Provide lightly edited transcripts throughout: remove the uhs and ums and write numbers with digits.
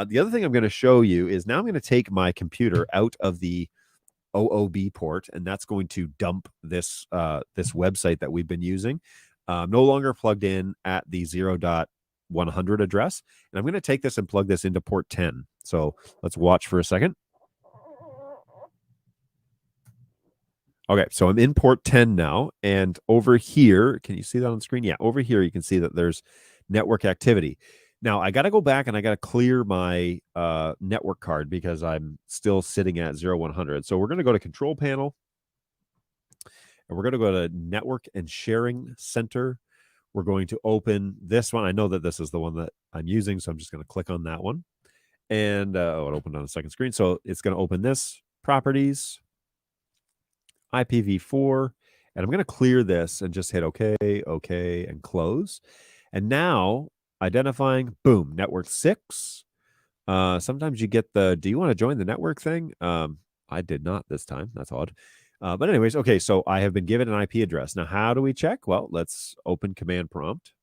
the other thing I'm going to show you is now I'm going to take my computer out of the OOB port, and that's going to dump this this website that we've been using. No longer plugged in at the 0.100 address. And I'm going to take this and plug this into port 10. So let's watch for a second. Okay, so I'm in port 10 now, and over here, can you see that on the screen? Yeah, over here you can see that there's network activity. Now, I got to go back and I got to clear my network card because I'm still sitting at 0.100. So we're going to go to Control Panel, and we're going to go to Network and Sharing Center. We're going to open this one. I know that this is the one that I'm using, so I'm just going to click on that one. And it opened on the second screen. So it's going to open this, Properties, IPv4, and I'm going to clear this and just hit OK, OK, and close. And now identifying, boom, network 6. Sometimes you get the, do you want to join the network thing? I did not this time. That's odd. But anyways, okay, so I have been given an IP address. Now, how do we check? Well, let's open command prompt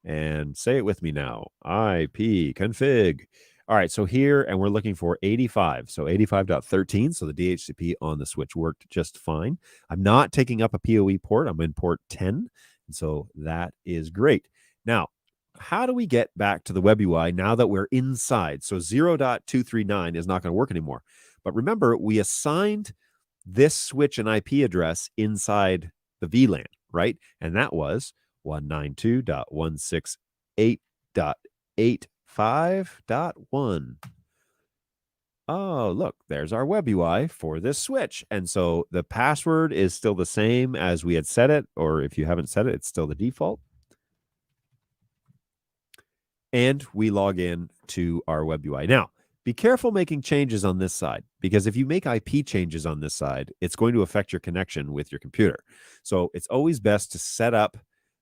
and say it with me now. IP config. All right, so here, and we're looking for 85. So 85.13, so the DHCP on the switch worked just fine. I'm not taking up a PoE port. I'm in port 10, and so that is great. Now, how do we get back to the WebUI now that we're inside? So 0.239 is not going to work anymore. But remember, we assigned this switch and IP address inside the VLAN, right? And that was 192.168.85.1. Oh, look, there's our WebUI for this switch. And so the password is still the same as we had set it, or if you haven't set it, it's still the default. And we log in to our WebUI. Now, be careful making changes on this side, because if you make IP changes on this side, it's going to affect your connection with your computer. So it's always best to set up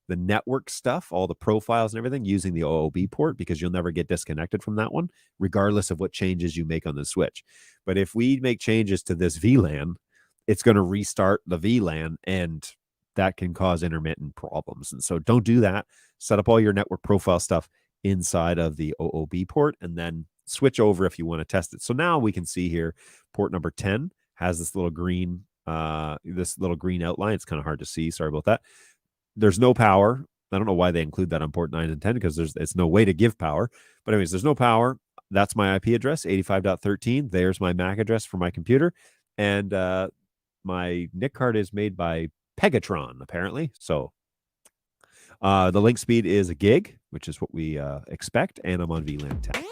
the network stuff, all the profiles and everything, using the OOB port, because you'll never get disconnected from that one, regardless of what changes you make on the switch. But if we make changes to this VLAN, it's going to restart the VLAN, and that can cause intermittent problems. And so don't do that. Set up all your network profile stuff inside of the OOB port, and then switch over if you want to test it. So now we can see here, port number 10 has this little green outline. It's kind of hard to see. Sorry about that. There's no power. I don't know why they include that on port 9 and 10, because it's no way to give power. But anyways, there's no power. That's my IP address, 85.13. There's my MAC address for my computer. And my NIC card is made by Pegatron, apparently. So the link speed is a gig, which is what we expect. And I'm on VLAN 10.